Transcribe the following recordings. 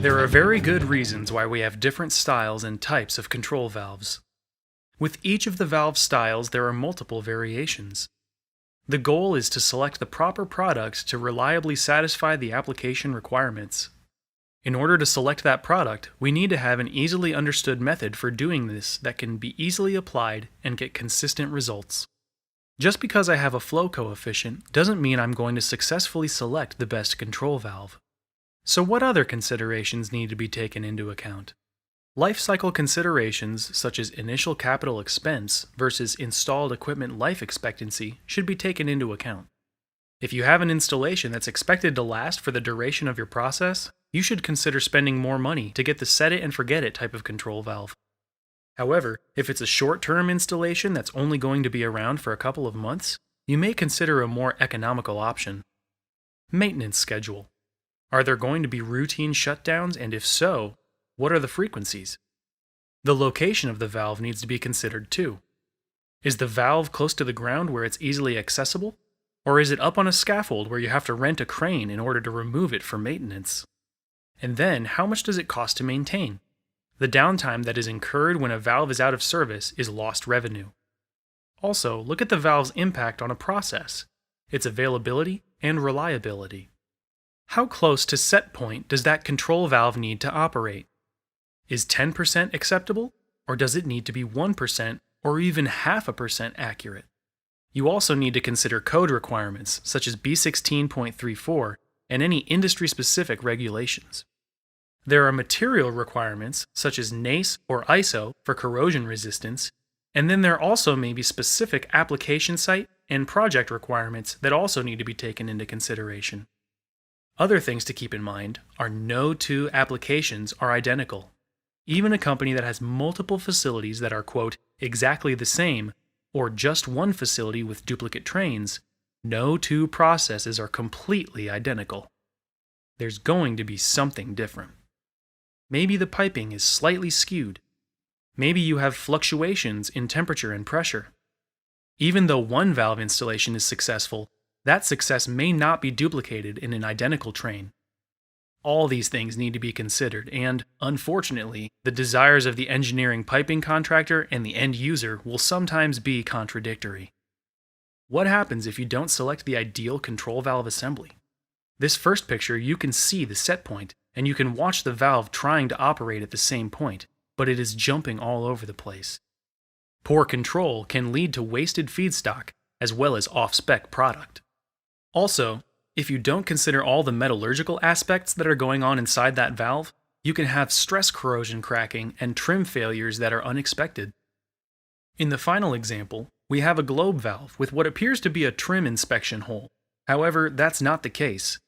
There are very good reasons why we have different styles and types of control valves. With each of the valve styles, there are multiple variations. The goal is to select the proper product to reliably satisfy the application requirements. In order to select that product, we need to have an easily understood method for doing this that can be easily applied and get consistent results. Just because I have a flow coefficient doesn't mean I'm going to successfully select the best control valve. So what other considerations need to be taken into account? Life cycle considerations such as initial capital expense versus installed equipment life expectancy should be taken into account. If you have an installation that's expected to last for the duration of your process, you should consider spending more money to get the set it and forget it type of control valve. However, if it's a short-term installation that's only going to be around for a couple of months, you may consider a more economical option. Maintenance schedule. Are there going to be routine shutdowns, and if so, what are the frequencies? The location of the valve needs to be considered too. Is the valve close to the ground where it's easily accessible? Or is it up on a scaffold where you have to rent a crane in order to remove it for maintenance? And then, how much does it cost to maintain? The downtime that is incurred when a valve is out of service is lost revenue. Also, look at the valve's impact on a process, its availability and reliability. How close to set point does that control valve need to operate? Is 10% acceptable, or does it need to be 1% or even 0.5% accurate? You also need to consider code requirements such as B16.34 and any industry-specific regulations. There are material requirements such as NACE or ISO for corrosion resistance, and then there also may be specific application site and project requirements that also need to be taken into consideration. Other things to keep in mind are no two applications are identical. Even a company that has multiple facilities that are, quote, exactly the same, or just one facility with duplicate trains, no two processes are completely identical. There's going to be something different. Maybe the piping is slightly skewed. Maybe you have fluctuations in temperature and pressure. Even though one valve installation is successful, that success may not be duplicated in an identical train. All these things need to be considered, and, unfortunately, the desires of the engineering piping contractor and the end user will sometimes be contradictory. What happens if you don't select the ideal control valve assembly? This first picture, you can see the set point, and you can watch the valve trying to operate at the same point, but it is jumping all over the place. Poor control can lead to wasted feedstock, as well as off-spec product. Also, if you don't consider all the metallurgical aspects that are going on inside that valve, you can have stress corrosion cracking and trim failures that are unexpected. In the final example, we have a globe valve with what appears to be a trim inspection hole. However, that's not the case.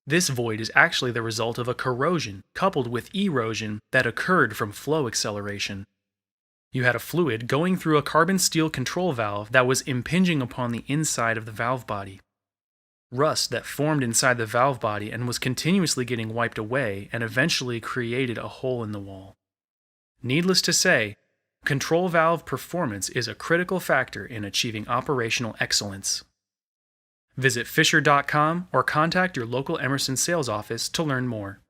This void is actually the result of a corrosion coupled with erosion that occurred from flow acceleration. You had a fluid going through a carbon steel control valve that was impinging upon the inside of the valve body. Rust that formed inside the valve body and was continuously getting wiped away and eventually created a hole in the wall. Needless to say, control valve performance is a critical factor in achieving operational excellence. Visit Fisher.com or contact your local Emerson sales office to learn more.